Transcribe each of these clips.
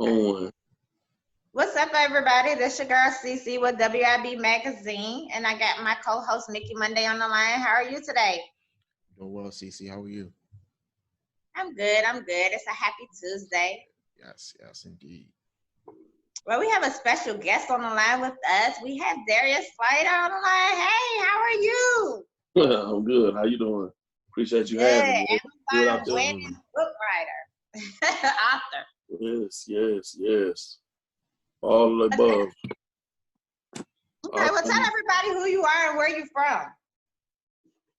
on? What's up, everybody? This your girl CC with WIB Magazine, and I got my co-host Mickey Monday on the line. How are you today? Doing well, CC. How are you? I'm good. I'm good. It's a happy Tuesday. Yes, indeed. Well, we have a special guest on the line with us. We have Darius Slaughter on the line. Hey, how are you? I'm good. How you doing? Appreciate you having me. Amazon winning book writer, author. Yes. All of the above. Okay, well, tell everybody who you are and where you're from.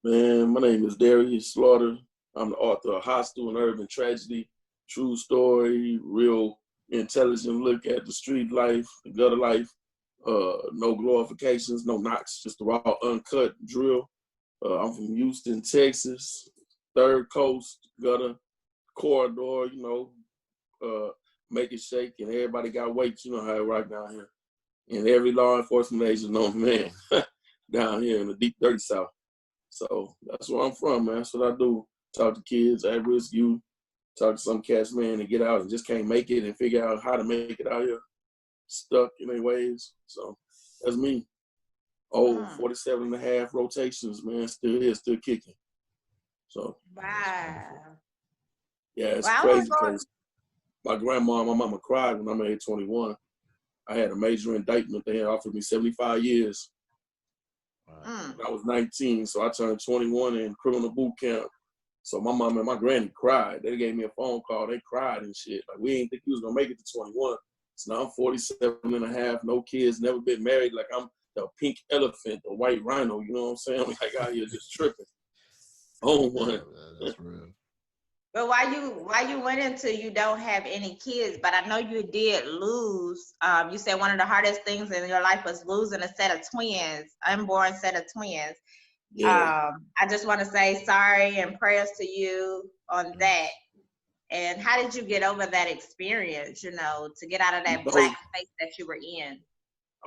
Man, my name is Darius Slaughter. I'm the author of Hostile and Urban Tragedy, true story, real intelligent look at the street life, the gutter life. No glorifications, no knocks, just the raw, uncut drill. I'm from Houston, Texas, Third Coast, gutter, corridor, make it shake, and everybody got weights, you know how it right down here. And every law enforcement agent knows man down here in the deep, dirty South. So that's where I'm from, man. That's what I do. Talk to kids, at-risk youth, talk to some cats, man, and get out and just can't make it and figure out how to make it out here, stuck in their ways. So that's me. 47 and a half rotations, man, still here, still kicking. So. Wow. Yeah, it's crazy because my grandma and my mama cried when I made 21. I had a major indictment. They had offered me 75 years. When I was 19, so I turned 21 in criminal boot camp. So my mom and my granny cried. They gave me a phone call. They cried and shit. Like, we didn't think he was going to make it to 21. So now I'm 47 and a half, no kids, never been married. Like, I'm the pink elephant, the white rhino, you know what I'm saying? I'm like out here just tripping. Oh, one. That's real. But why you went into you don't have any kids, but I know you did lose. You said one of the hardest things in your life was losing a set of twins, unborn set of twins. Yeah. I just want to say sorry and prayers to you on that. And how did you get over that experience, to get out of that black space that you were in?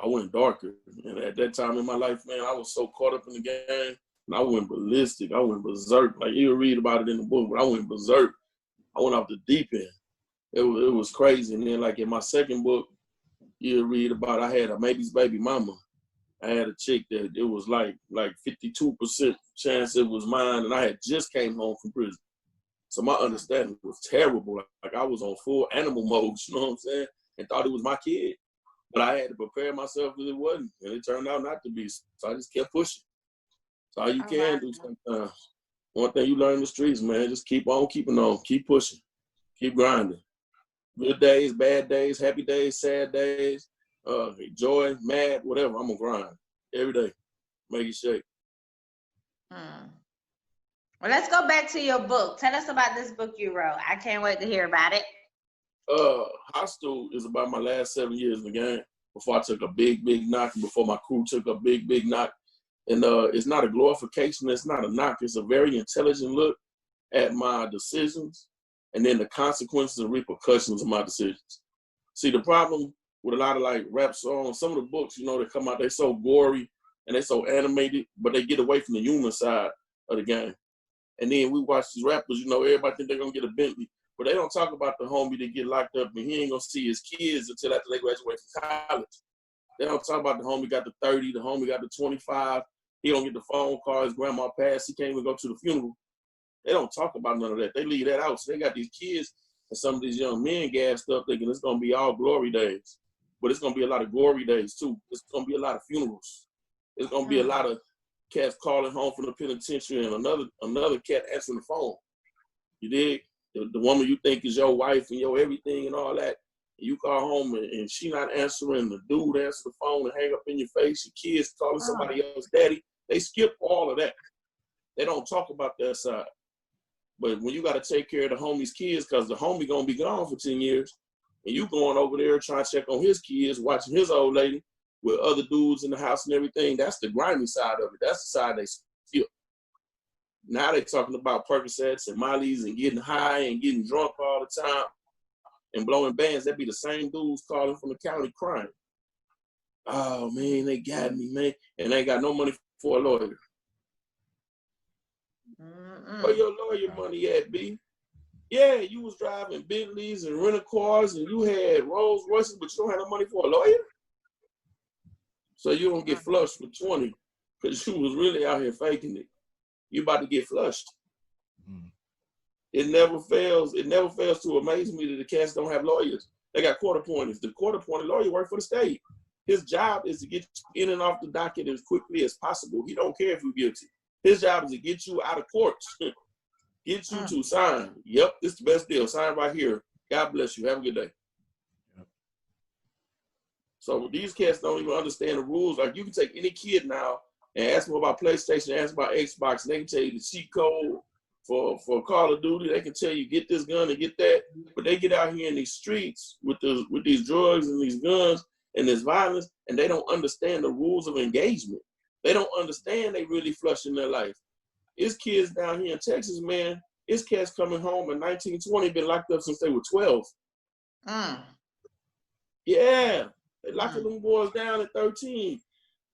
I went darker. And at that time in my life, man, I was so caught up in the game. And I went ballistic. I went berserk. Like, you read about it in the book, but I went berserk. I went off the deep end. It was crazy. And then, like, in my second book, you read about I had a baby mama. I had a chick that it was like 52% chance it was mine, and I had just came home from prison. So my understanding was terrible. Like, I was on full animal mode, you know what I'm saying? And thought it was my kid. But I had to prepare myself that it wasn't. And it turned out not to be. So I just kept pushing. That's all you can do sometimes. One thing you learn in the streets, man, just keep on keeping on. Keep pushing. Keep grinding. Good days, bad days, happy days, sad days, joy, mad, whatever. I'm going to grind every day. Make it shake. Well, let's go back to your book. Tell us about this book you wrote. I can't wait to hear about it. Hostile is about my last 7 years in the game before I took a big knock and before my crew took a big knock. And it's not a glorification. It's not a knock. It's a very intelligent look at my decisions and then the consequences and repercussions of my decisions. See, the problem with a lot of like rap songs, some of the books, that come out, they're so gory and they're so animated, but they get away from the human side of the game. And then we watch these rappers, everybody think they're going to get a Bentley, but they don't talk about the homie that get locked up and he ain't going to see his kids until after they graduate from college. They don't talk about the homie got the 30, the homie got the 25. He don't get the phone call, his grandma passed, he can't even go to the funeral. They don't talk about none of that. They leave that out. So they got these kids and some of these young men gassed up thinking it's going to be all glory days. But it's going to be a lot of gory days, too. It's going to be a lot of funerals. It's going to be a lot of cats calling home from the penitentiary and another cat answering the phone. You dig? The woman you think is your wife and your everything and all that. You call home and she not answering, the dude answer the phone and hang up in your face, your kids calling somebody else daddy. They skip all of that. They don't talk about that side. But when you got to take care of the homie's kids, because the homie going to be gone for 10 years, and you going over there trying to check on his kids, watching his old lady with other dudes in the house and everything, that's the grimy side of it. That's the side they skip. Now they talking about Percocets and Molly's and getting high and getting drunk all the time and blowing bands. That be the same dudes calling from the county crying. Oh, man, they got me, man. And they ain't got no money for a lawyer. Where your lawyer money at, B? Yeah, you was driving Bentleys and rental cars and you had Rolls Royces, but you don't have no money for a lawyer. So you don't get flushed for 20 because you was really out here faking it. You about to get flushed. Mm. It never fails to amaze me that the cats don't have lawyers. They got court appointees. The court appointed lawyer works for the state. His job is to get you in and off the docket as quickly as possible. He don't care if you're guilty. His job is to get you out of court. Get you to sign. Yep, this is the best deal. Sign right here. God bless you. Have a good day. Yep. So these cats don't even understand the rules. Like you can take any kid now and ask them about PlayStation, ask them about Xbox, and they can tell you the cheat code for Call of Duty. They can tell you get this gun and get that. But they get out here in these streets with these drugs and these guns and this violence, and they don't understand the rules of engagement. They don't understand they really flushing their life. It's kids down here in Texas, man. It's cats coming home in 1920, been locked up since they were 12. Yeah, they locking them boys down at 13.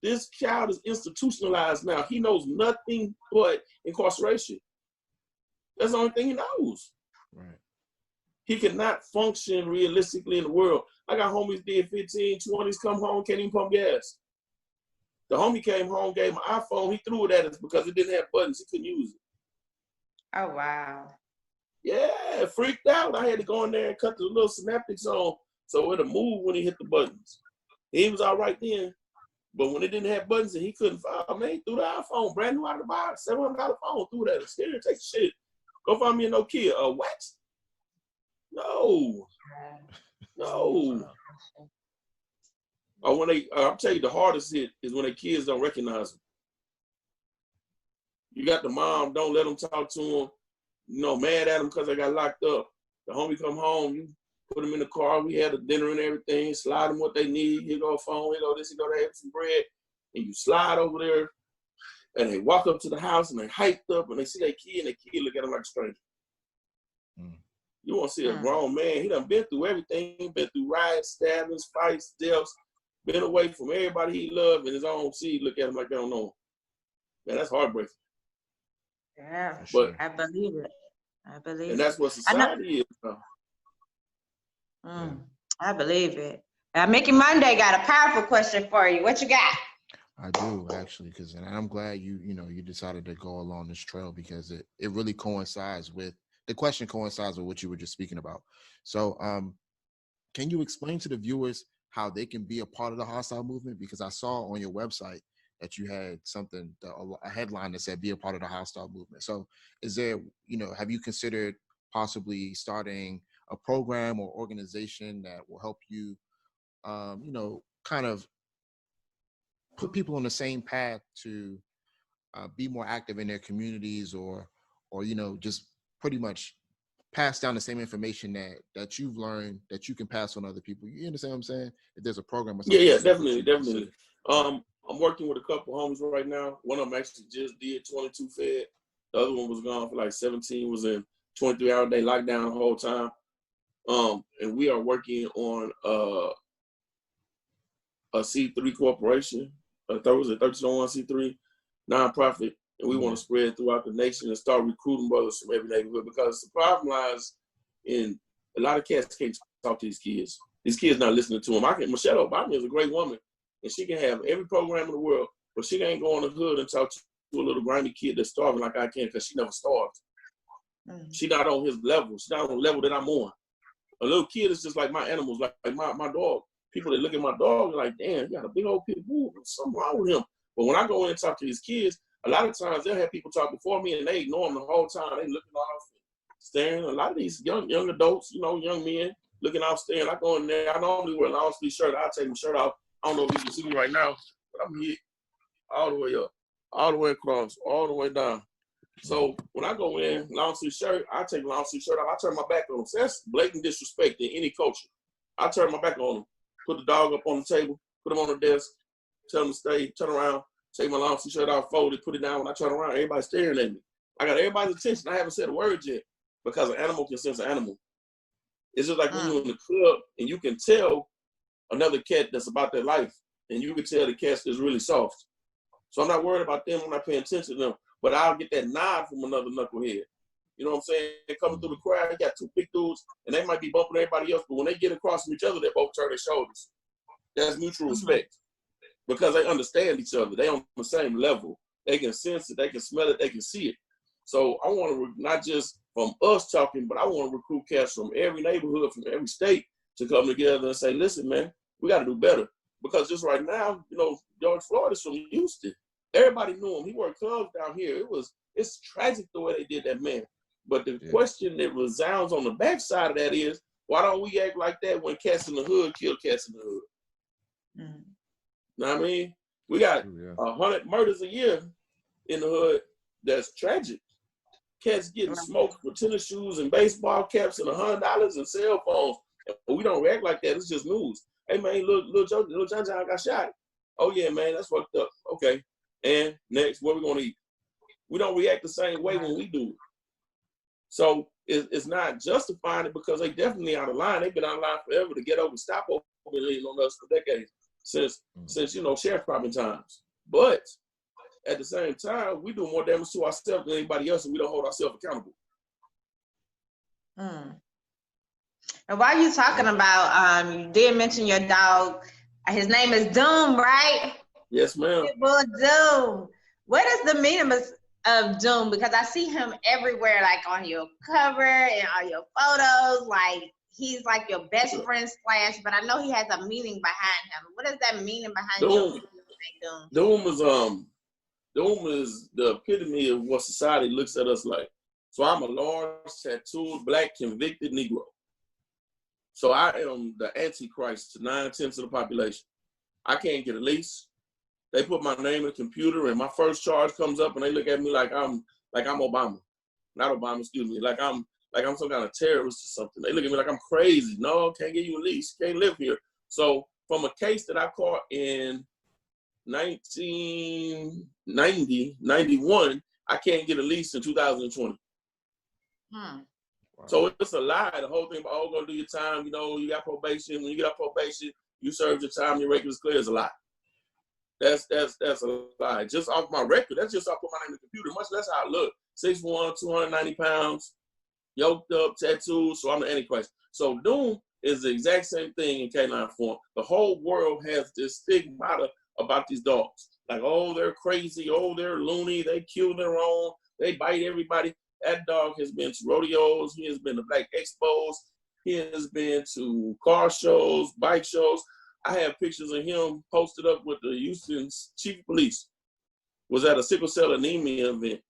This child is institutionalized now. He knows nothing but incarceration. That's the only thing he knows. Right. He cannot function realistically in the world. I got homies did 15, 20s, come home, can't even pump gas. The homie came home, gave him an iPhone. He threw it at us because it didn't have buttons. He couldn't use it. Oh, wow. Yeah, freaked out. I had to go in there and cut the little synaptics on so it'll move when he hit the buttons. He was all right then. But when it didn't have buttons and he couldn't find, man, he threw the iPhone, brand new out of the box, $700 phone, threw it at us. Here, take shit. Go find me a Nokia. What? No. No. Or when I'll tell you the hardest hit is when the kids don't recognize them. You got the mom, don't let them talk to them, mad at them because they got locked up. The homie come home, you put them in the car, we had a dinner and everything, slide them what they need, here go a phone, here go this, here go that, some bread, and you slide over there, and they walk up to the house and they hyped up and they see their kid and their kid look at them like a stranger. You want to see a grown man, he done been through everything, been through riots, stabbings, fights, deaths, been away from everybody he loved and his own seed look at him like they don't know him. Man, that's heartbreaking. Yeah, but I believe it. I believe it. And that's what society is. I believe it. Mickey Monday got a powerful question for you. What you got? I do actually, and I'm glad you decided to go along this trail because it really coincides with the question coincides with what you were just speaking about. So, can you explain to the viewers how they can be a part of the hostile movement? Because I saw on your website that you had something, a headline that said, be a part of the hostile movement. So is there, have you considered possibly starting a program or organization that will help you, kind of put people on the same path to be more active in their communities or, just pretty much pass down the same information that you've learned that you can pass on other people? You understand what I'm saying? If there's a program or something. Yeah, definitely. I'm working with a couple homies right now. One of them actually just did 22 fed. The other one was gone for like 17, was in 23-hour day lockdown the whole time. And we are working on a C3 corporation, a 1301C3 nonprofit, and we want to spread throughout the nation and start recruiting brothers from every neighborhood, because the problem lies in a lot of cats can't talk to these kids. These kids not listening to them. Michelle Obama is a great woman, and she can have every program in the world, but she ain't go in the hood and talk to a little grimy kid that's starving like I can, because she never starved. She not on his level. She not on the level that I'm on. A little kid is just like my animals, like my dog. People that look at my dog are like, damn, he got a big old pit bull. There's something wrong with him. But when I go in and talk to these kids, a lot of times they'll have people talk before me and they ignore them the whole time. They looking off, staring. A lot of these young adults, young men looking off, staring. I go in there. I normally wear a long sleeve shirt. I'll take my shirt off. I don't know if you can see me right now, but I'm here all the way up, all the way across, all the way down. So when I go in, long sleeve shirt, I take my long sleeve shirt off. I turn my back on them. So that's blatant disrespect in any culture. I turn my back on them, put the dog up on the table, put him on the desk, tell him to stay, turn around, take my long sleeve shirt off, fold it, put it down. When I turn around, everybody's staring at me. I got everybody's attention. I haven't said a word yet because an animal can sense an animal. It's just like when you're in the club and you can tell another cat that's about their life, and you can tell the cat is really soft. So I'm not worried about them. I'm not paying attention to them. But I'll get that nod from another knucklehead. You know what I'm saying? They're coming through the crowd. You got two big dudes, and they might be bumping everybody else, but when they get across from each other, they both turn their shoulders. That's mutual respect because they understand each other. They on the same level. They can sense it. They can smell it. They can see it. So I want to not just from us talking, but I want to recruit cats from every neighborhood, from every state to come together and say, listen, man, we got to do better. Because just right now, you know, George Floyd is from Houston. Everybody knew him. He worked clubs down here. It's tragic the way they did that man. But the question that resounds on the backside of that is, why don't we act like that when cats in the hood kill cats in the hood? Mm. Know what I mean? We got 100 murders a year in the hood. That's tragic. Cats getting smoked with tennis shoes and baseball caps and $100 and cell phones. We don't react like that. It's just news. Hey man, little John got shot. Oh yeah, man, that's fucked up. Okay. And next, what we gonna eat? We don't react the same way when we do it. So it's not justifying it because they definitely out of line. They've been out of line forever to get over, stop overleaning on us for decades since you know sharecropping times. But at the same time, we do more damage to ourselves than anybody else, and we don't hold ourselves accountable. And while you talking about, you did mention your dog. His name is Doom, right? Yes, ma'am. Doom. What is the meaning of Doom? Because I see him everywhere, like on your cover and on your photos. Like he's like your best friend / but I know he has a meaning behind him. What is that meaning behind Doom? Doom is the epitome of what society looks at us like. So I'm a large, tattooed, black, convicted Negro. So I am the antichrist to 9/10 of the population. I can't get a lease. They put my name in the computer and my first charge comes up and they look at me like I'm Obama. Not Obama, excuse me. Like I'm some kind of terrorist or something. They look at me like I'm crazy. No, can't give you a lease. Can't live here. So from a case that I caught in 91, I can't get a lease in 2020. Wow. So it's a lie. The whole thing about, oh, go do your time, you know, you got probation. When you get off probation, you serve your time, your record is clear, is a lie. That's a lie. Just off my record, that's just off put my name in the computer, much less how I look. 6'1", 290 pounds, yoked up, tattoos, so I'm the Antichrist. So Doom is the exact same thing in canine form. The whole world has this stigmata about these dogs. Like, oh, they're crazy, oh, they're loony, they kill their own, they bite everybody. That dog has been to rodeos, he has been to black expos, he has been to car shows, bike shows. I have pictures of him posted up with the Houston chief of police. Was at a sickle cell anemia event.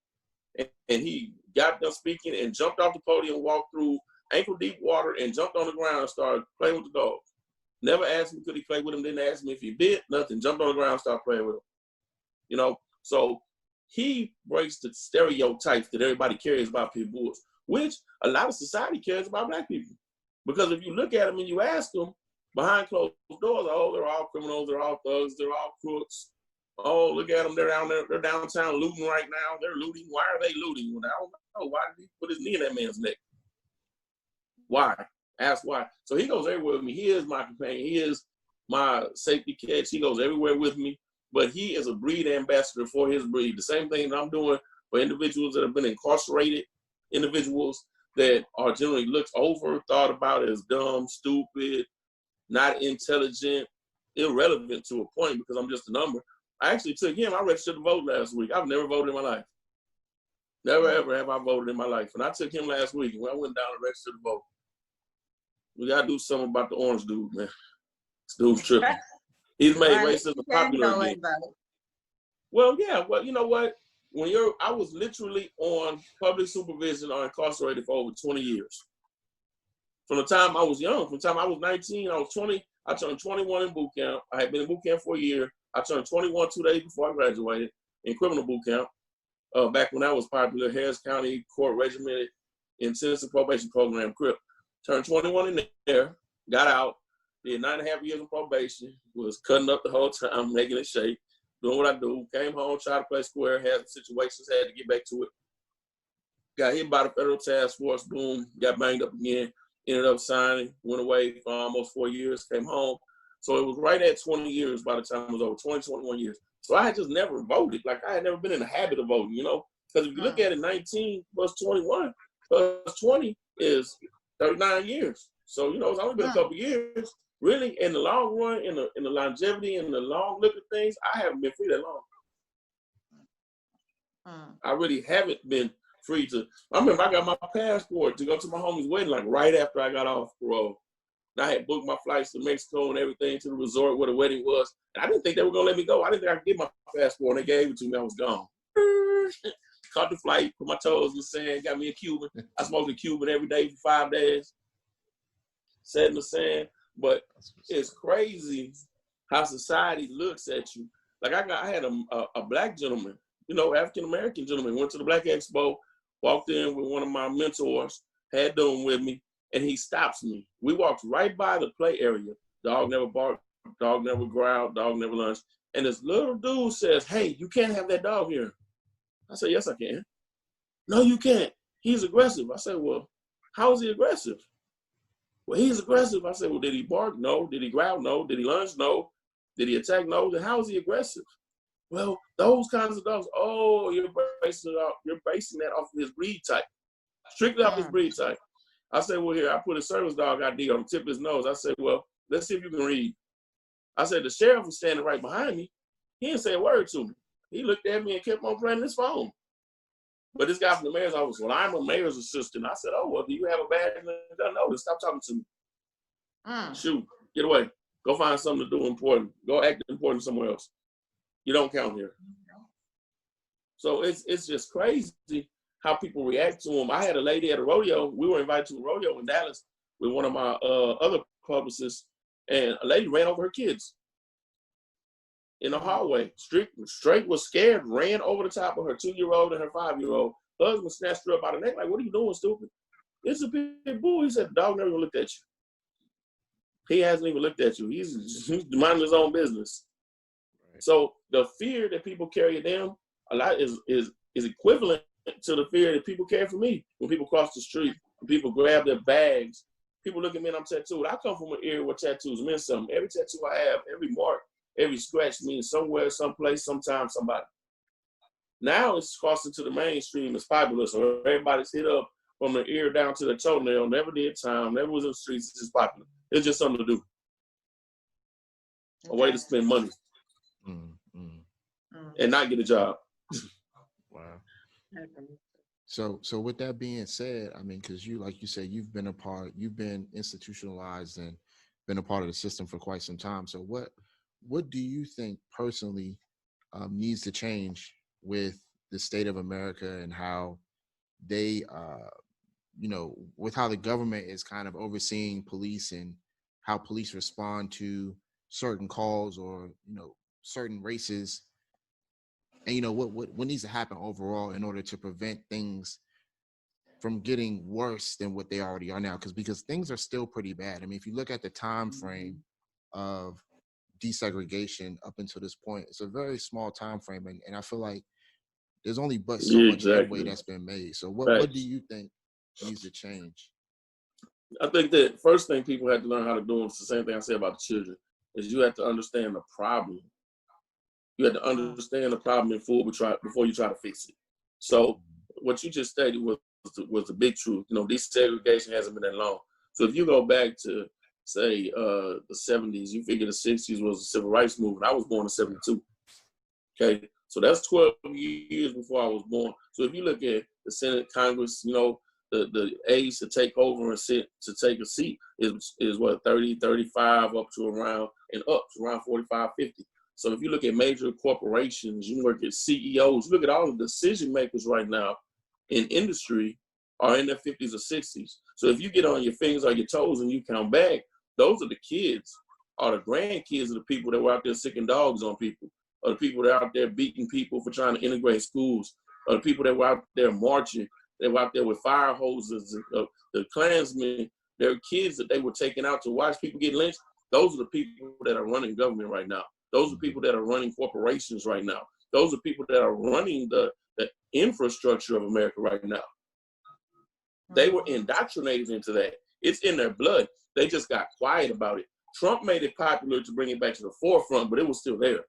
And he got done speaking and jumped off the podium, walked through ankle deep water and jumped on the ground and started playing with the dog. Never asked me could he play with him, didn't ask me if he did, nothing. Jumped on the ground and started playing with him. You know, so he breaks the stereotypes that everybody cares about pit bulls, which a lot of society cares about black people. Because if you look at them and you ask them behind closed doors, oh, they're all criminals, they're all thugs, they're all crooks. Oh, look at them, they're down there, they're downtown looting right now. They're looting. Why are they looting? Well, I don't know. Why did he put his knee in that man's neck? Why? Ask why. So he goes everywhere with me. He is my companion. He is my safety catch. He goes everywhere with me. But he is a breed ambassador for his breed. The same thing that I'm doing for individuals that have been incarcerated, individuals that are generally looked over, thought about as dumb, stupid, not intelligent, irrelevant to a point because I'm just a number. I actually took him. I registered to vote last week. I've never voted in my life. Never, ever have I voted in my life. And I took him last week and I went down and registered to vote. We got to do something about the orange dude, man. This dude's tripping. He's made racism popular again. Well, yeah. Well, you know what? I was literally on public supervision or incarcerated for over 20 years. From the time I was young, from the time I was 19, I was 20. I turned 21 in boot camp. I had been in boot camp for a year. I turned 21 2 days before I graduated in criminal boot camp. Back when I was popular, Harris County Court Regimented Intensive Probation Program, CRIP. Turned 21 in there, got out, did 9.5 years of probation, was cutting up the whole time, making it shake, doing what I do, came home, tried to play square, had situations, had to get back to it. Got hit by the federal task force, boom, got banged up again, ended up signing, went away for almost 4 years, came home. So it was right at 20 years by the time it was over, 21 years. So I had just never voted. Like I had never been in the habit of voting, you know? Because if you look at it, 19 plus 21, Plus 20 is 39 years. So, you know, it's only been a couple years. Really, in the long run, in the longevity, in the long look at things, I haven't been free that long. I really haven't been free to. I remember I got my passport to go to my homie's wedding like right after I got off parole. And I had booked my flights to Mexico and everything to the resort where the wedding was. And I didn't think they were gonna let me go. I didn't think I could get my passport, and they gave it to me. I was gone. Caught the flight, put my toes in the sand, got me a Cuban. I smoked a Cuban every day for 5 days. Sat in the sand. But it's crazy how society looks at you. Like I had a black gentleman, you know, African-American gentleman, went to the Black Expo, walked in with one of my mentors, had them with me, and he stops me. We walked right by the play area. Dog never barked, dog never growled, dog never lunged. And this little dude says, "Hey, you can't have that dog here." I said, "Yes, I can." "No, you can't. He's aggressive." I said, "Well, how is he aggressive?" "Well, he's aggressive." I said, "Well, did he bark? No. Did he growl? No. Did he lunge? No. Did he attack? No. Then how is he aggressive?" "Well, those kinds of dogs." "Oh, you're basing that off of his breed type. Strictly off his breed type." I said, "Well, here, I put a service dog ID on the tip of his nose." I said, "Well, let's see if you can read." I said, "The sheriff was standing right behind me. He didn't say a word to me. He looked at me and kept on playing his phone." But this guy from the mayor's office, "Well, I'm a mayor's assistant." I said, "Oh, well, do you have a badge?" "No, stop talking to me. Shoot, get away. Go find something to do important. Go act important somewhere else. You don't count here." So it's just crazy how people react to him. I had a lady at a rodeo. We were invited to a rodeo in Dallas with one of my other publicists, and a lady ran over her kids in the hallway. Straight was scared, ran over the top of her 2-year-old and her 5-year-old. Husband snatched her up by the neck, like, "What are you doing, stupid?" "It's a pit bull." He said, "The dog never even looked at you. He hasn't even looked at you. He's minding his own business." So the fear that people carry of them a lot is equivalent to the fear that people carry for me. When people cross the street, when people grab their bags, people look at me and I'm tattooed. I come from an era where tattoos meant something. Every tattoo I have, every mark, every scratch means somewhere, someplace, sometime, somebody. Now it's crossing to the mainstream. It's popular, so everybody's hit up from the ear down to the toenail. Never did time. Never was in the streets. It's just popular. It's just something to do. A way to spend money and not get a job. Wow. So with that being said, I mean, because you, like you said, you've been institutionalized and been a part of the system for quite some time. So what do you think personally needs to change with the state of America and how they, with how the government is kind of overseeing police and how police respond to certain calls or, certain races? And, what needs to happen overall in order to prevent things from getting worse than what they already are now? Because things are still pretty bad. I mean, if you look at the time frame of desegregation up until this point, it's a very small time frame, and I feel like there's only but so much headway that's been made. So what do you think needs to change? I think that first thing people have to learn how to do, and it's the same thing I say about the children, is you have to understand the problem. You have to understand the problem in full before you try to fix it. So what you just stated was the big truth. Desegregation hasn't been that long. So if you go back to, say, the 70s, you figure the 60s was the civil rights movement. I was born in 72. Okay, so that's 12 years before I was born. So if you look at the Senate, Congress, the age to take over and take a seat is what, 30, 35 up to around 45, 50. So if you look at major corporations, you look at CEOs, look at all the decision makers right now in industry are in their 50s or 60s. So if you get on your fingers or your toes and you count back, those are the kids or the grandkids of the people that were out there sicking dogs on people, or the people that are out there beating people for trying to integrate schools, or the people that were out there marching, they were out there with fire hoses, the Klansmen, their kids that they were taking out to watch people get lynched. Those are the people that are running government right now. Those are people that are running corporations right now. Those are people that are running the infrastructure of America right now. They were indoctrinated into that. It's in their blood. They just got quiet about it. Trump made it popular to bring it back to the forefront, but it was still there.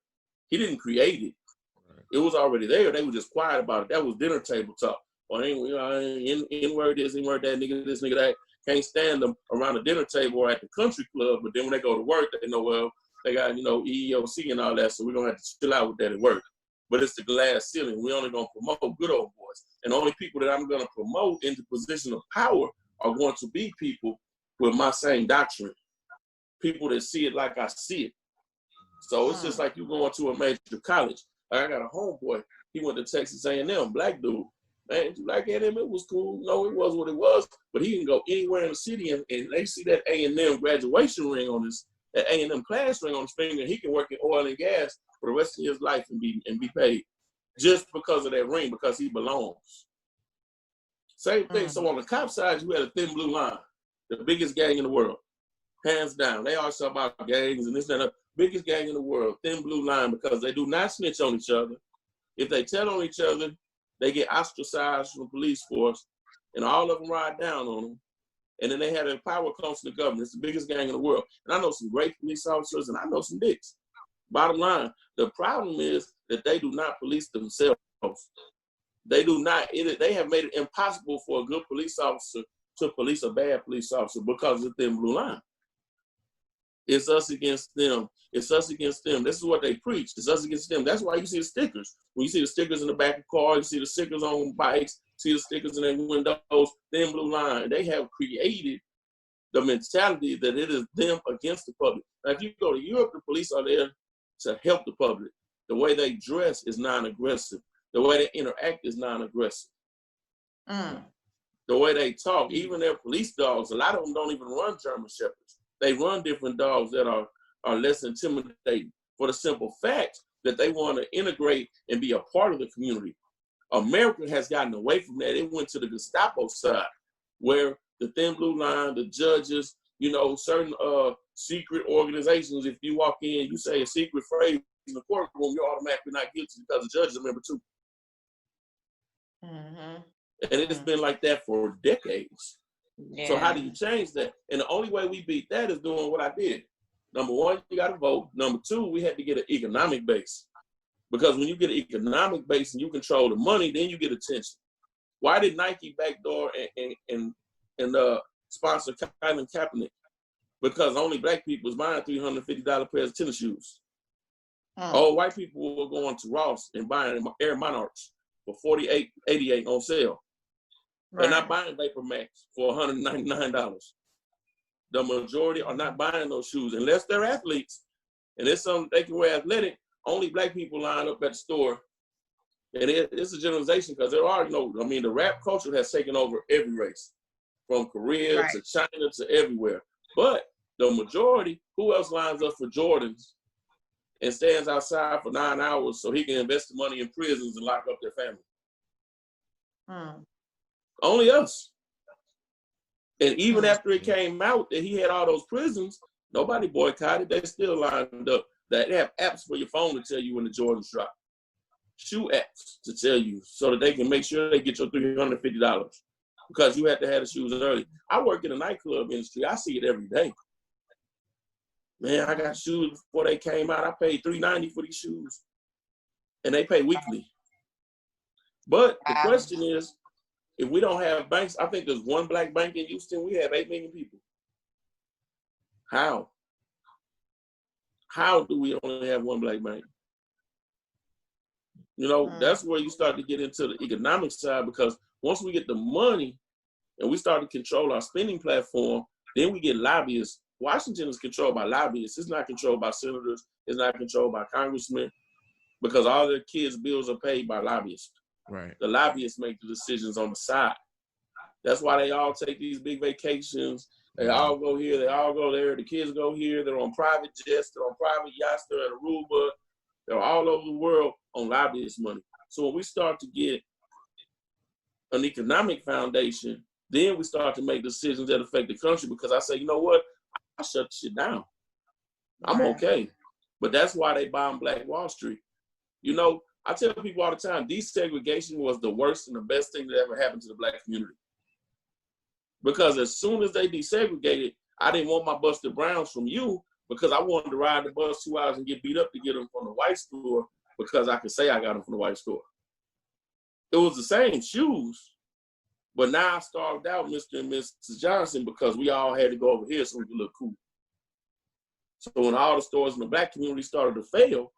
He didn't create it. It was already there. They were just quiet about it. That was dinner table talk. or N-word this, N-word that, nigga this, nigga that. Can't stand them around the dinner table or at the country club, but then when they go to work, they know, well, they got, EEOC and all that, so we're going to have to chill out with that at work. But it's the glass ceiling. We're only going to promote good old boys. And the only people that I'm going to promote into position of power are going to be people with my same doctrine, people that see it like I see it. So it's just like you going to a major college. Like I got a homeboy. He went to Texas A&M, black dude. Man, like A&M, it was cool. No, it was what it was. But he can go anywhere in the city and they see that A&M graduation ring on his, that A&M class ring on his finger. He can work in oil and gas for the rest of his life and be paid just because of that ring, because he belongs. Same thing. So on the cop side, you had a thin blue line, the biggest gang in the world, hands down. They always talk about gangs and this and that. Biggest gang in the world, thin blue line, because they do not snitch on each other. If they tell on each other, they get ostracized from the police force, and all of them ride down on them. And then they have their power comes to the government. It's the biggest gang in the world. And I know some great police officers, and I know some dicks. Bottom line, the problem is that they do not police themselves. They do not. They have made it impossible for a good police officer to police a bad police officer because of the thin blue line. It's us against them. It's us against them. This is what they preach. It's us against them. That's why you see the stickers. When you see the stickers in the back of cars, you see the stickers on bikes, see the stickers in their windows, thin blue line. They have created the mentality that it is them against the public. Now, if you go to Europe, the police are there to help the public. The way they dress is non-aggressive. The way they interact is non-aggressive. The way they talk, even their police dogs, a lot of them don't even run German Shepherds. They run different dogs that are less intimidating, for the simple fact that they want to integrate and be a part of the community. America has gotten away from that. It went to the Gestapo side, where the thin blue line, the judges, certain secret organizations, if you walk in, you say a secret phrase in the courtroom, you're automatically not guilty because the judge is a member too. And it's been like that for decades. Yeah. So how do you change that? And the only way we beat that is doing what I did. Number one, you got to vote. Number two, we had to get an economic base. Because when you get an economic base and you control the money, then you get attention. Why did Nike backdoor and sponsor Colin Kaepernick? Because only black people was buying $350 pairs of tennis shoes. All white people were going to Ross and buying Air Monarchs for $48.88 on sale. Right. They're not buying Vapor Max for $199. The majority are not buying those shoes unless they're athletes. And it's something they can wear athletic. Only black people line up at the store. And it's a generalization because there are the rap culture has taken over every race, from Korea to China to everywhere. But the majority, who else lines up for Jordans and stands outside for 9 hours so he can invest the money in prisons and lock up their family? Only us. And even after it came out that he had all those prisons, nobody boycotted. They still lined up. They have apps for your phone to tell you when the Jordans drop. Shoe apps to tell you so that they can make sure they get your $350 because you had to have the shoes early. I work in the nightclub industry. I see it every day. Man, I got shoes before they came out. I paid $390 for these shoes. And they pay weekly. But the question is, if we don't have banks, I think there's one black bank in Houston. We have 8 million people. How? How do we only have one black bank? That's where you start to get into the economic side, because once we get the money and we start to control our spending platform, then we get lobbyists. Washington is controlled by lobbyists. It's not controlled by senators. It's not controlled by congressmen, because all their kids' bills are paid by lobbyists. Right. The lobbyists make the decisions on the side. That's why they all take these big vacations. They all go here. They all go there. The kids go here. They're on private jets. They're on private yachts. They're at Aruba. They're all over the world on lobbyist money. So when we start to get an economic foundation, then we start to make decisions that affect the country, because I say, you know what? I shut shit down. I'm okay. But that's why they bomb Black Wall Street. I tell people all the time, desegregation was the worst and the best thing that ever happened to the black community. Because as soon as they desegregated, I didn't want my Buster Browns from you, because I wanted to ride the bus 2 hours and get beat up to get them from the white store, because I could say I got them from the white store. It was the same shoes. But now I starved out Mr. and Mrs. Johnson because we all had to go over here so we could look cool. So when all the stores in the black community started to fail,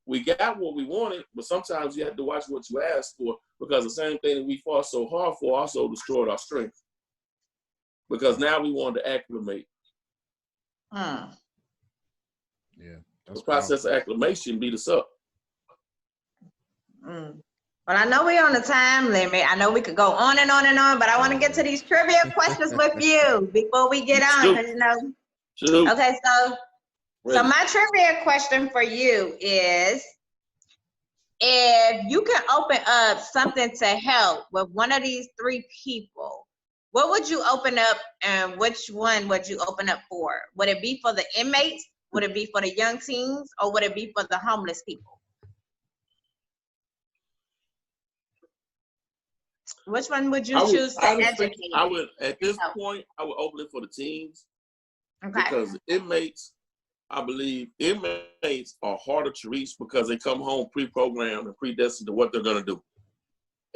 we got what we wanted, but sometimes you have to watch what you ask for, because the same thing that we fought so hard for also destroyed our strength. Because now we wanted to acclimate. Yeah. The process of acclimation beat us up. Well, I know we're on a time limit. I know we could go on and on and on, but I want to get to these trivia questions with you before we get on. Because, you know. Okay, so my trivia question for you is, if you can open up something to help with one of these three people, what would you open up, and which one would you open up for? Would it be for the inmates? Would it be for the young teens? Or would it be for the homeless people? Which one would you choose to educate? I would, at this point, I would open it for the teens. Okay. Because inmates, I believe inmates are harder to reach because they come home pre-programmed and predestined to what they're going to do.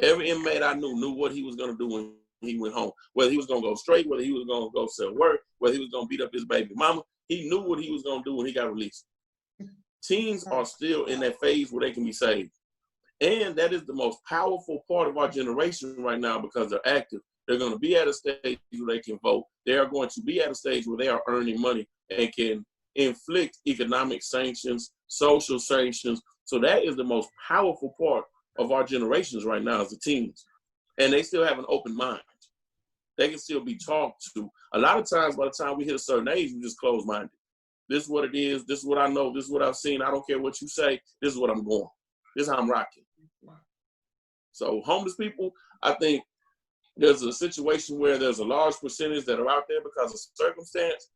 Every inmate I knew what he was going to do when he went home. Whether he was going to go straight, whether he was going to go sell work, whether he was going to beat up his baby mama. He knew what he was going to do when he got released. Teens are still in that phase where they can be saved. And that is the most powerful part of our generation right now because they're active. They're going to be at a stage where they can vote. They are going to be at a stage where they are earning money and can inflict economic sanctions, social sanctions. So that is the most powerful part of our generations right now is the teens. And they still have an open mind. They can still be talked to. A lot of times, by the time we hit a certain age, we just close-minded. This is what it is. This is what I know. This is what I've seen. I don't care what you say. This is what I'm going. This is how I'm rocking. So homeless people, I think there's a situation where there's a large percentage that are out there because of circumstance,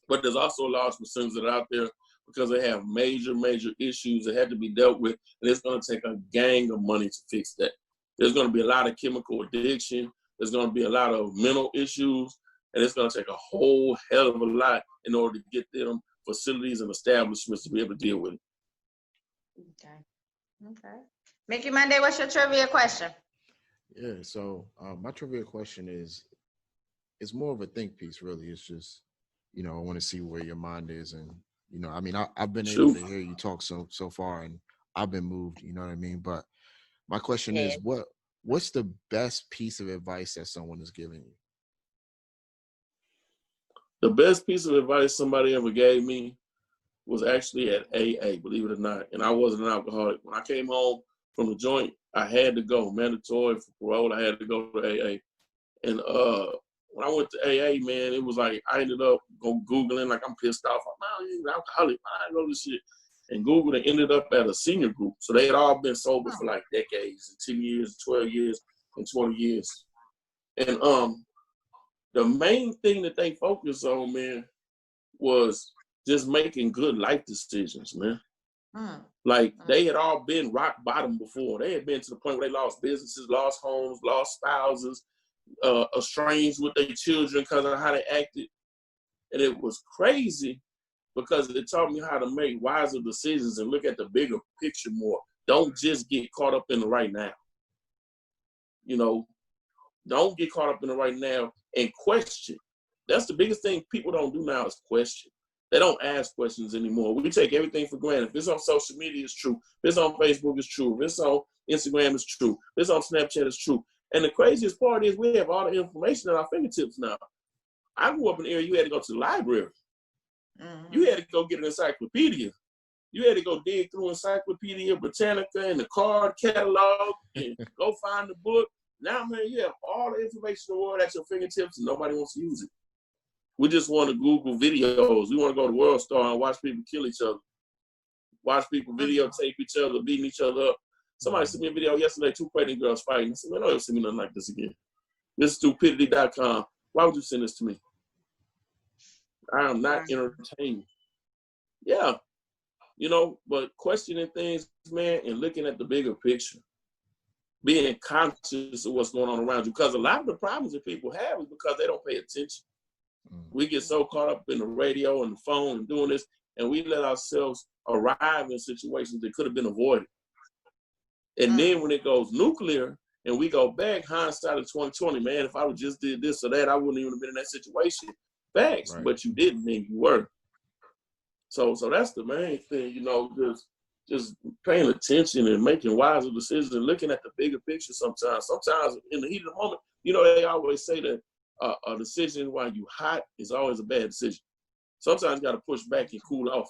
but there's also a large percentage that are out there because they have major, major issues that have to be dealt with, and it's going to take a gang of money to fix that. There's going to be a lot of chemical addiction. There's going to be a lot of mental issues, and it's going to take a whole hell of a lot in order to get them facilities and establishments to be able to deal with it. Okay. Mickey Monday, what's your trivia question? Yeah, so my trivia question is, it's more of a think piece, really. It's just, you know, I want to see where your mind is. And, you know, I mean, I've been able to hear you talk so far, and I've been moved, you know what I mean? But my question is, what's the best piece of advice that someone has given you? The best piece of advice somebody ever gave me was actually at AA, believe it or not. And I wasn't an alcoholic. When I came home from the joint, I had to go, mandatory for parole. I had to go to AA. And when I went to AA, man, it was like I ended up Googling, like I'm pissed off. I'm not an alcoholic. I know this shit. And Googled and ended up at a senior group. So they had all been sober for like decades, 10 years, 12 years, and 20 years. And the main thing that they focused on, man, was just making good life decisions, man. Like they had all been rock bottom before. They had been to the point where they lost businesses, lost homes, lost spouses, estranged with their children because of how they acted. And it was crazy because it taught me how to make wiser decisions and look at the bigger picture more. Don't just get caught up in the right now. You know, don't get caught up in the right now and question. That's the biggest thing people don't do now is question. They don't ask questions anymore. We take everything for granted. If it's on social media, it's true. If it's on Facebook, it's true. If it's on Instagram, it's true. If it's on Snapchat, it's true. And the craziest part is we have all the information at our fingertips now. I grew up in an area you had to go to the library. You had to go get an encyclopedia. You had to go dig through Encyclopedia Britannica and the card catalog and go find the book. Now, man, you have all the information in the world at your fingertips and nobody wants to use it. We just want to Google videos. We want to go to World Star and watch people kill each other. Watch people videotape each other, beating each other up. Somebody sent me a video yesterday, 2 pregnant girls fighting. I said, man, don't ever send me nothing like this again. This is stupidity.com. Why would you send this to me? I am not entertained. Yeah. You know, but questioning things, man, and looking at the bigger picture. Being conscious of what's going on around you. Because a lot of the problems that people have is because they don't pay attention. We get so caught up in the radio and the phone and doing this, and we let ourselves arrive in situations that could have been avoided. And then when it goes nuclear, And we go back, hindsight of 2020, man, if I would just did this or that, I wouldn't even have been in that situation. Facts, Right. but you didn't and you were. So that's the main thing, you know, just paying attention and making wiser decisions and looking at the bigger picture sometimes. Sometimes in the heat of the moment, you know, they always say that a decision while you hot is always a bad decision. Sometimes you got to push back and cool off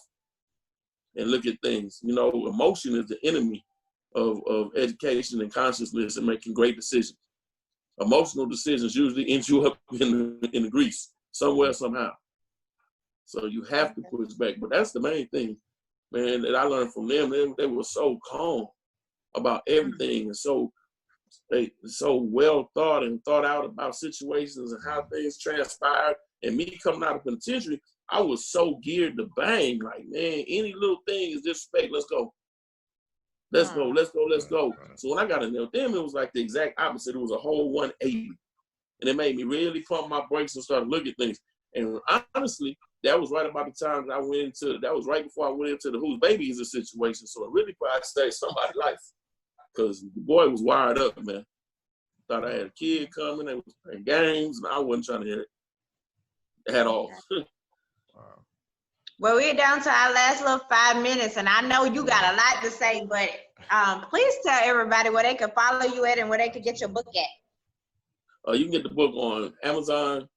and look at things. You know, emotion is the enemy of education and consciousness and making great decisions. Emotional decisions usually end you up in the grease somewhere, somehow. So you have to push back. But that's the main thing, man, that I learned from them. They were so calm about everything and so well thought out about situations and how things transpired. And me coming out of penitentiary, I was so geared to bang, like, man, any little thing is disrespect. Let's go. Let's go. So when I got in there with them, it was like the exact opposite. It was a whole 180. And it made me really pump my brakes and start looking at things. And honestly, that was right about the time that that was right before I went into the whose baby is a situation. So it really probably saved somebody's life. Because the boy was wired up, man. Thought I had a kid coming, they was playing games, and I wasn't trying to hear it at all. Wow. Well, we're down to our last little 5 minutes, and I know you got a lot to say, but please tell everybody where they can follow you at and where they can get your book at. You can get the book on Amazon,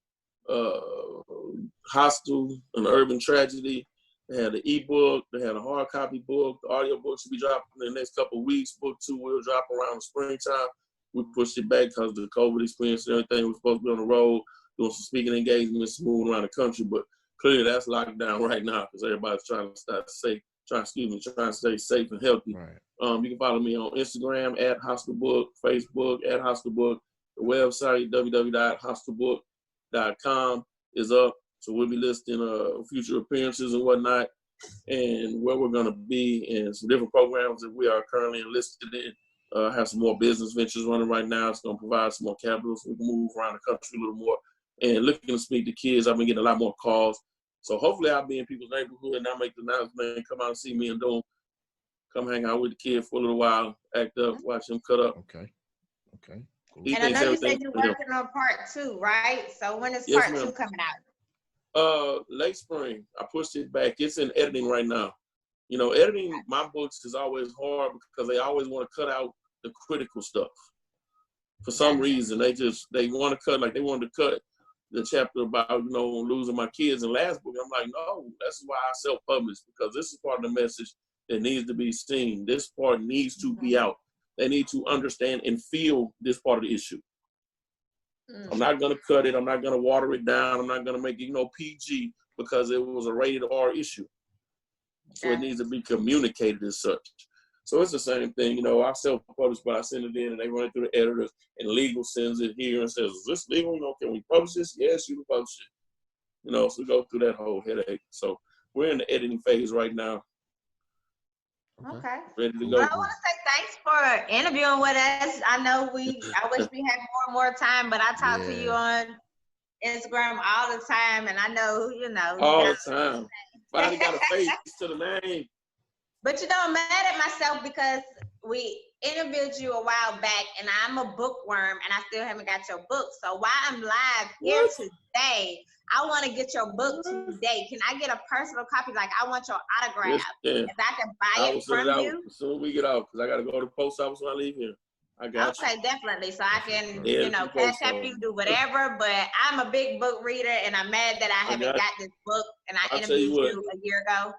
Hostel, An Urban Tragedy. They had the ebook, they had a hard copy book. The audio book should be dropping in the next couple of weeks. Book 2 will drop around the springtime. We pushed it back because of the COVID experience and everything. We're supposed to be on the road, doing some speaking engagements, moving around the country, but clearly that's locked down right now because everybody's trying to stay safe and healthy. Right. You can follow me on Instagram at HostelBook, Facebook at HostelBook. The website, www.hostelbook.com, is up. So we'll be listing future appearances and whatnot and where we're going to be and some different programs that we are currently enlisted in. Have some more business ventures running right now. It's going to provide some more capital so we can move around the country a little more. And looking to speak to kids, I've been getting a lot more calls. So hopefully I'll be in people's neighborhood and I'll make the announcement, come out and see me and come hang out with the kid for a little while, act up, watch him cut up. Okay. Cool. And I know you said you're working on part 2, right? So when is part 2 coming out? Late spring. I pushed it back. It's in editing right now. You know, editing my books is always hard because they always want to cut out the critical stuff. For some reason, they want to cut, like they wanted to cut the chapter about, you know, losing my kids in last book. I'm like, no, that's why I self-publish, because this is part of the message that needs to be seen. This part needs to be out. They need to understand and feel this part of the issue. I'm not going to cut it. I'm not going to water it down. I'm not going to make it, you know, PG because it was a rated R issue. So it needs to be communicated as such. So it's the same thing, you know, I self-publish, but I send it in and they run it through the editors and legal sends it here and says, is this legal? You know, can we publish this? Yes, you can publish it. You know, so we go through that whole headache. So we're in the editing phase right now. Okay. Ready to go. Well, I want to say thanks for interviewing with us. I wish we had more and more time, but I talk to you on Instagram all the time, and I know, you know. All the time. Finally got a face to the name. But you know, I'm mad at myself because we interviewed you a while back, and I'm a bookworm, and I still haven't got your book. So while I'm live here today, I want to get your book today. Can I get a personal copy? Like, I want your autograph. Yes, if I can buy it from you. As soon as we get out, because I got to go to the post office when I leave here. I got you. Okay, definitely. So I can, you know, cash app you, do whatever. But I'm a big book reader, and I'm mad that I haven't got this book. And I interviewed you a year ago.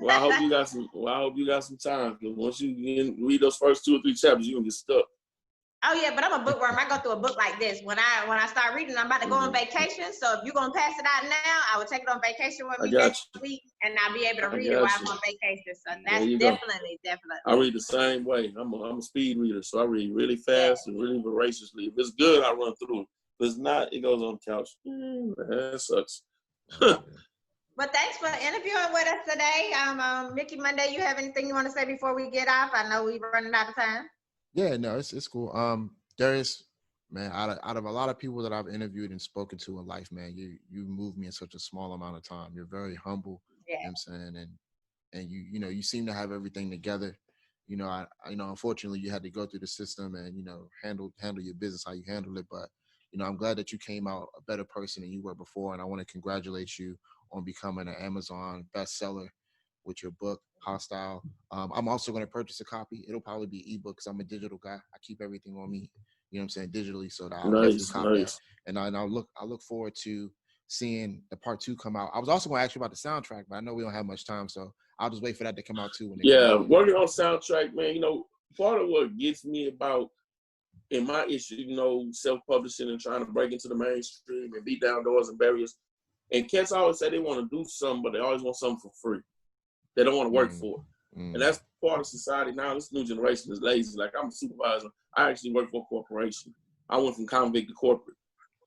Well, I hope you got some. Well, I hope you got some time, because once you read those first 2 or 3 chapters, you gonna get stuck. Oh yeah, but I'm a bookworm. I go through a book like this. When I start reading, I'm about to go on vacation. So if you're gonna pass it out now, I will take it on vacation with me next week, and I'll be able to read it while I'm on vacation. So that's definitely. I read the same way. I'm a speed reader, so I read really fast and really voraciously. If it's good, I run through it. If it's not, it goes on the couch. That sucks. Well, thanks for interviewing with us today. Mickey Monday, you have anything you want to say before we get off? I know we're running out of time. Yeah, no, it's cool. Darius, man, out of a lot of people that I've interviewed and spoken to in life, man, you moved me in such a small amount of time. You're very humble, you know what I'm saying? And you know, you seem to have everything together. you know, unfortunately you had to go through the system and, you know, handle your business how you handle it. But, you know, I'm glad that you came out a better person than you were before. And I want to congratulate you on becoming an Amazon bestseller with your book, Hostile. I'm also going to purchase a copy. It'll probably be ebook because I'm a digital guy. I keep everything on me, you know what I'm saying, digitally. So that I'll definitely copy it. And I look forward to seeing the part 2 come out. I was also going to ask you about the soundtrack, but I know we don't have much time, so I'll just wait for that to come out too. When it comes out. Working on soundtrack, man. You know, part of what gets me about in my issue, you know, self-publishing and trying to break into the mainstream and beat down doors and barriers. And cats always say they want to do something, but they always want something for free. They don't want to work for it. And that's part of society now. This new generation is lazy. Like, I'm a supervisor. I actually work for a corporation. I went from convict to corporate,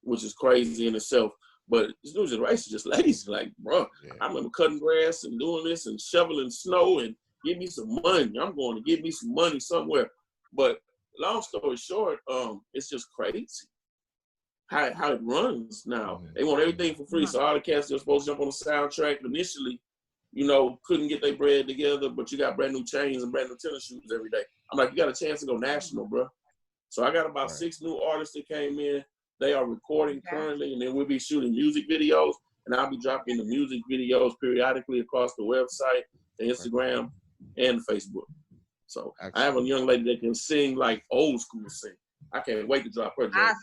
which is crazy in itself. But this new generation is just lazy. Like, bro, I remember cutting grass and doing this and shoveling snow and give me some money. I'm going to give me some money somewhere. But long story short, it's just crazy how it runs now. They want everything for free. So all the cats that are supposed to jump on the soundtrack initially, you know, couldn't get their bread together, but you got brand new chains and brand new tennis shoes every day. I'm like, you got a chance to go national, bro. So I got about 6 new artists that came in. They are recording currently, and then we'll be shooting music videos, and I'll be dropping the music videos periodically across the website, the Instagram, and the Facebook. So I have a young lady that can sing like old school sing. I can't wait to drop her. Awesome.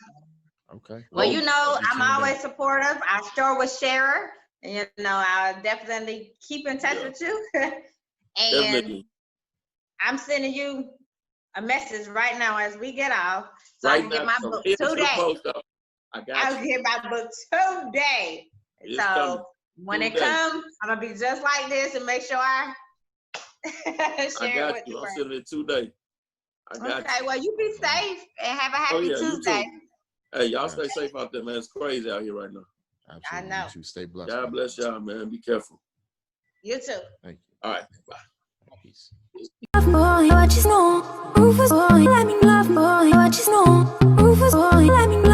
Okay. Well, you know, I'm always supportive. Our store was Sharer. And, you know, I'll definitely keep in touch with you. And definitely. I'm sending you a message right now as we get off, so I can get my book today. I'll get my book today. So when it comes, I'm gonna be just like this and make sure I share it with you. I'll send it today. Okay, well, you be safe and have a happy Tuesday. Hey, y'all stay safe out there, man. It's crazy out here right now. Absolutely. I know. You too. Stay blessed. God bless y'all, man. Be careful. You too. Thank you. All right. Bye. Peace. Boy, what you know? Rufus, boy, let me love, boy, what you know? Rufus, boy, let me know.